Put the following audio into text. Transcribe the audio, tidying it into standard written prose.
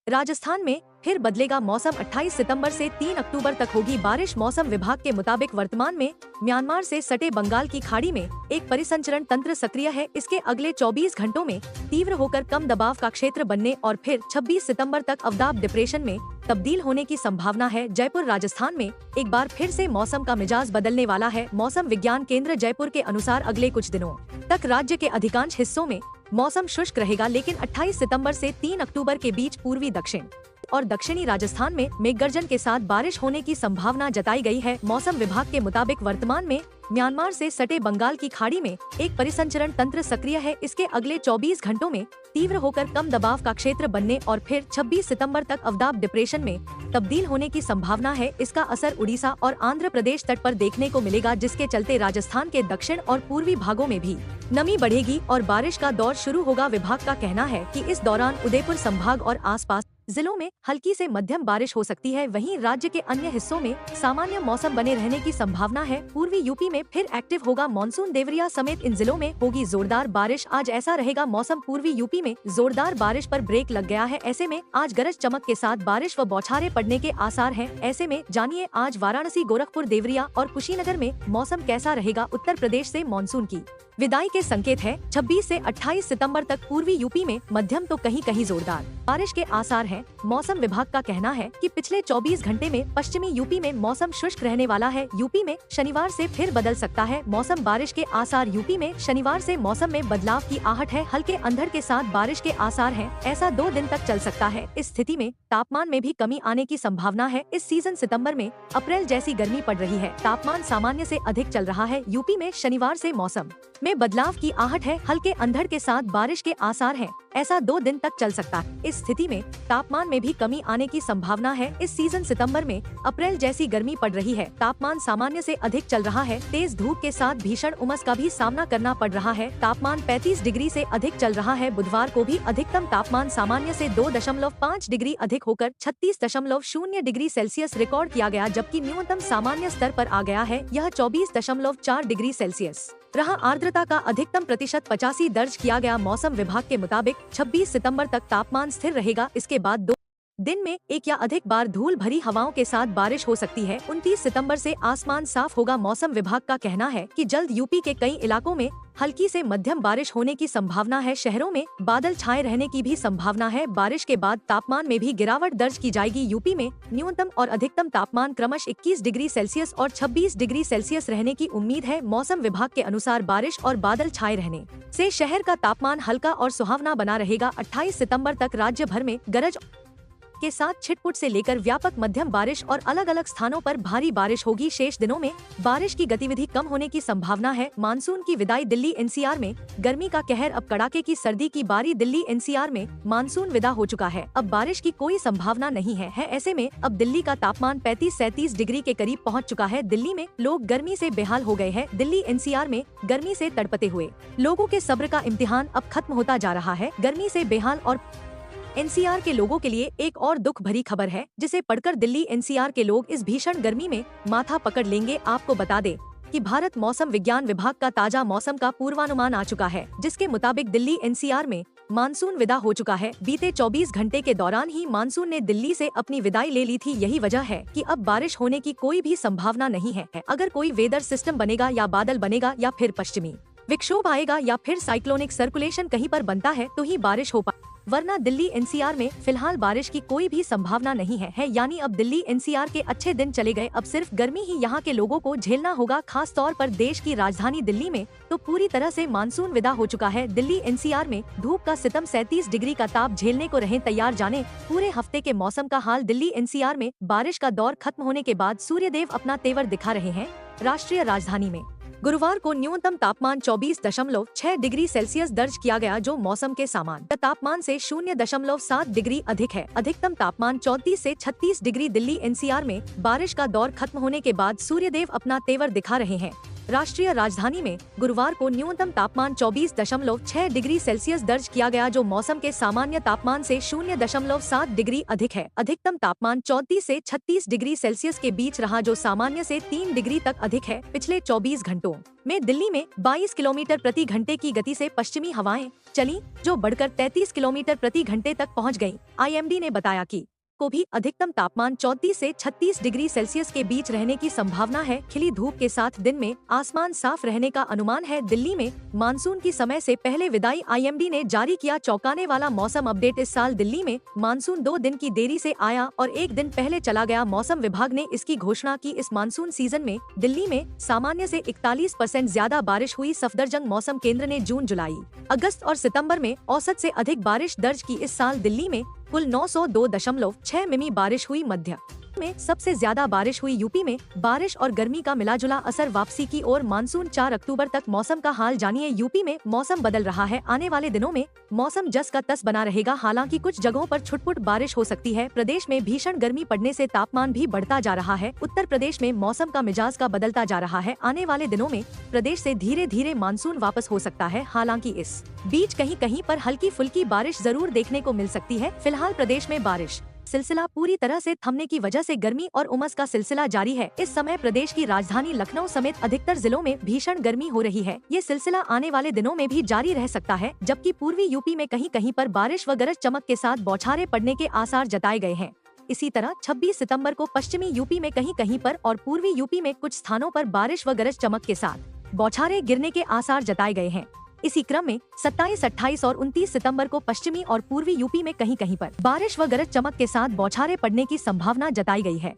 राजस्थान में फिर बदलेगा मौसम। 28 सितंबर से 3 अक्टूबर तक होगी बारिश। मौसम विभाग के मुताबिक वर्तमान में म्यांमार से सटे बंगाल की खाड़ी में एक परिसंचरण तंत्र सक्रिय है। इसके अगले 24 घंटों में तीव्र होकर कम दबाव का क्षेत्र बनने और फिर 26 सितंबर तक अवदाब डिप्रेशन में तब्दील होने की संभावना है। जयपुर राजस्थान में एक बार फिर से मौसम का मिजाज बदलने वाला है। मौसम विज्ञान केंद्र जयपुर के अनुसार अगले कुछ दिनों तक राज्य के अधिकांश हिस्सों में मौसम शुष्क रहेगा, लेकिन 28 सितंबर से 3 अक्टूबर के बीच पूर्वी दक्षिण और दक्षिणी राजस्थान में मेघगर्जन के साथ बारिश होने की संभावना जताई गई है। मौसम विभाग के मुताबिक वर्तमान में म्यांमार से सटे बंगाल की खाड़ी में एक परिसंचरण तंत्र सक्रिय है। इसके अगले 24 घंटों में तीव्र होकर कम दबाव का क्षेत्र बनने और फिर 26 सितंबर तक अवदाब डिप्रेशन में तब्दील होने की संभावना है। इसका असर उड़ीसा और आंध्र प्रदेश तट पर देखने को मिलेगा, जिसके चलते राजस्थान के दक्षिण और पूर्वी भागों में भी नमी बढ़ेगी और बारिश का दौर शुरू होगा। विभाग का कहना है कि इस दौरान उदयपुर संभाग और आसपास जिलों में हल्की से मध्यम बारिश हो सकती है। वहीं राज्य के अन्य हिस्सों में सामान्य मौसम बने रहने की संभावना है। पूर्वी यूपी में फिर एक्टिव होगा मॉनसून। देवरिया समेत इन जिलों में होगी जोरदार बारिश। आज ऐसा रहेगा मौसम। पूर्वी यूपी में जोरदार बारिश पर ब्रेक लग गया है। ऐसे में आज गरज चमक के साथ बारिश व बौछारें पड़ने के आसार हैं। ऐसे में जानिए आज वाराणसी, गोरखपुर, देवरिया और कुशीनगर में मौसम कैसा रहेगा। उत्तर प्रदेश से मॉनसून की विदाई के संकेत है। 26 से 28 सितंबर तक पूर्वी यूपी में मध्यम तो कहीं कहीं जोरदार बारिश के आसार हैं। मौसम विभाग का कहना है कि पिछले 24 घंटे में पश्चिमी यूपी में मौसम शुष्क रहने वाला है। यूपी में शनिवार से फिर बदल सकता है मौसम। बारिश के आसार। यूपी में शनिवार से मौसम में बदलाव की आहट है। हल्के अंधड़ के साथ बारिश के आसार हैं। ऐसा 2 दिन तक चल सकता है। इस स्थिति में तापमान में भी कमी आने की संभावना है। इस सीजन सितंबर में अप्रैल जैसी गर्मी पड़ रही है। तापमान सामान्य से अधिक चल रहा है। यूपी में शनिवार से मौसम में बदलाव की आहट है। हल्के अंधड़ के साथ बारिश के आसार हैं। ऐसा 2 दिन तक चल सकता है। इस स्थिति में तापमान में भी कमी आने की संभावना है। इस सीजन सितंबर में अप्रैल जैसी गर्मी पड़ रही है। तापमान सामान्य से अधिक चल रहा है। तेज धूप के साथ भीषण उमस का भी सामना करना पड़ रहा है। तापमान 35 डिग्री से अधिक चल रहा है। बुधवार को भी अधिकतम तापमान सामान्य से 2.5 डिग्री अधिक होकर 36.0 डिग्री सेल्सियस रिकॉर्ड किया गया, जबकि न्यूनतम सामान्य स्तर पर आ गया है। यह 24.4 डिग्री सेल्सियस रहा। आर्द्रता का अधिकतम प्रतिशत 85 दर्ज किया गया। मौसम विभाग के मुताबिक 26 सितंबर तक तापमान स्थिर रहेगा। इसके बाद 2 दिन में एक या अधिक बार धूल भरी हवाओं के साथ बारिश हो सकती है। 29 सितंबर से आसमान साफ होगा। मौसम विभाग का कहना है कि जल्द यूपी के कई इलाकों में हल्की से मध्यम बारिश होने की संभावना है। शहरों में बादल छाए रहने की भी संभावना है। बारिश के बाद तापमान में भी गिरावट दर्ज की जाएगी। यूपी में न्यूनतम और अधिकतम तापमान क्रमश 21 डिग्री सेल्सियस और 26 डिग्री सेल्सियस रहने की उम्मीद है। मौसम विभाग के अनुसार बारिश और बादल छाए रहने से शहर का तापमान हल्का और सुहावना बना रहेगा। 28 सितंबर तक राज्य भर में गरज के साथ छिटपुट से लेकर व्यापक मध्यम बारिश और अलग अलग स्थानों पर भारी बारिश होगी। शेष दिनों में बारिश की गतिविधि कम होने की संभावना है। मानसून की विदाई। दिल्ली एनसीआर में गर्मी का कहर। अब कड़ाके की सर्दी की बारी। दिल्ली एनसीआर में मानसून विदा हो चुका है। अब बारिश की कोई संभावना नहीं है। ऐसे में अब दिल्ली का तापमान 35-37 डिग्री के करीब पहुंच चुका है। दिल्ली में लोग गर्मी से बेहाल हो गए हैं। दिल्ली एनसीआर में गर्मी से तड़पते हुए लोगों के सब्र का इम्तिहान अब खत्म होता जा रहा है। गर्मी से बेहाल और एनसीआर के लोगों के लिए एक और दुख भरी खबर है, जिसे पढ़कर दिल्ली एनसीआर के लोग इस भीषण गर्मी में माथा पकड़ लेंगे। आपको बता दें कि भारत मौसम विज्ञान विभाग का ताजा मौसम का पूर्वानुमान आ चुका है, जिसके मुताबिक दिल्ली एनसीआर में मानसून विदा हो चुका है। बीते 24 घंटे के दौरान ही मानसून ने दिल्ली से अपनी विदाई ले ली थी। यही वजह है कि अब बारिश होने की कोई भी संभावना नहीं है। अगर कोई वेदर सिस्टम बनेगा या बादल बनेगा या फिर पश्चिमी विक्षोभ आएगा या फिर साइक्लोनिक सर्कुलेशन कहीं पर बनता है तो ही बारिश हो पाए, वरना दिल्ली एनसीआर में फिलहाल बारिश की कोई भी संभावना नहीं है। यानी अब दिल्ली एनसीआर के अच्छे दिन चले गए। अब सिर्फ गर्मी ही यहाँ के लोगों को झेलना होगा। खास तौर पर देश की राजधानी दिल्ली में तो पूरी तरह से मानसून विदा हो चुका है। दिल्ली एनसीआर में धूप का सितम 37 डिग्री का ताप झेलने को रहें तैयार। जाने पूरे हफ्ते के मौसम का हाल। दिल्ली एनसीआर में बारिश का दौर खत्म होने के बाद सूर्यदेव अपना तेवर दिखा रहे हैं। राष्ट्रीय राजधानी में गुरुवार को न्यूनतम तापमान 24.6 डिग्री सेल्सियस दर्ज किया गया, जो मौसम के सामान्य तापमान से 0.7 डिग्री अधिक है। अधिकतम तापमान 34 से 36 डिग्री। दिल्ली एनसीआर में बारिश का दौर खत्म होने के बाद सूर्यदेव अपना तेवर दिखा रहे हैं। राष्ट्रीय राजधानी में गुरुवार को न्यूनतम तापमान 24.6 डिग्री सेल्सियस दर्ज किया गया, जो मौसम के सामान्य तापमान से 0.7 डिग्री अधिक है। अधिकतम तापमान 34 से 36 डिग्री सेल्सियस के बीच रहा, जो सामान्य से 3 डिग्री तक अधिक है। पिछले 24 घंटों में दिल्ली में 22 किलोमीटर प्रति घंटे की गति से पश्चिमी हवाएं चली, जो बढ़कर 33 किलोमीटर प्रति घंटे तक पहुंच गईं। IMD ने बताया कि को भी अधिकतम तापमान 34 से 36 डिग्री सेल्सियस के बीच रहने की संभावना है। खिली धूप के साथ दिन में आसमान साफ रहने का अनुमान है। दिल्ली में मानसून की समय से पहले विदाई, IMD ने जारी किया चौंकाने वाला मौसम अपडेट। इस साल दिल्ली में मानसून 2 दिन की देरी से आया और 1 दिन पहले चला गया। मौसम विभाग ने इसकी घोषणा की। इस मानसून सीजन में दिल्ली में सामान्य से 41% ज्यादा बारिश हुई। सफदरजंग मौसम केंद्र ने जून, जुलाई, अगस्त और सितंबर में औसत से अधिक बारिश दर्ज की। इस साल दिल्ली में कुल 902.6 मिमी बारिश हुई। मध्य में सबसे ज्यादा बारिश हुई। यूपी में बारिश और गर्मी का मिलाजुला असर। वापसी की ओर मानसून 4 अक्टूबर तक। मौसम का हाल जानिए। यूपी में मौसम बदल रहा है। आने वाले दिनों में मौसम जस का तस बना रहेगा। हालांकि कुछ जगहों पर छुटपुट बारिश हो सकती है। प्रदेश में भीषण गर्मी पड़ने से तापमान भी बढ़ता जा रहा है। उत्तर प्रदेश में मौसम का मिजाज का बदलता जा रहा है। आने वाले दिनों में प्रदेश से धीरे धीरे मानसून वापस हो सकता है। हालांकि इस बीच कहीं कहीं पर हल्की फुल्की बारिश जरूर देखने को मिल सकती है। फिलहाल प्रदेश में बारिश सिलसिला पूरी तरह से थमने की वजह से गर्मी और उमस का सिलसिला जारी है। इस समय प्रदेश की राजधानी लखनऊ समेत अधिकतर जिलों में भीषण गर्मी हो रही है। ये सिलसिला आने वाले दिनों में भी जारी रह सकता है, जबकि पूर्वी यूपी में कहीं कहीं पर बारिश व गरज चमक के साथ बौछारें पड़ने के आसार जताए गए हैं। इसी तरह 26 सितंबर को पश्चिमी यूपी में कहीं कहीं पर और पूर्वी यूपी में कुछ स्थानों पर बारिश व गरज चमक के साथ बौछारें गिरने के आसार जताए गए हैं। इसी क्रम में 27, 28 और 29 सितंबर को पश्चिमी और पूर्वी यूपी में कहीं कहीं पर बारिश व गरज चमक के साथ बौछारें पड़ने की संभावना जताई गई है।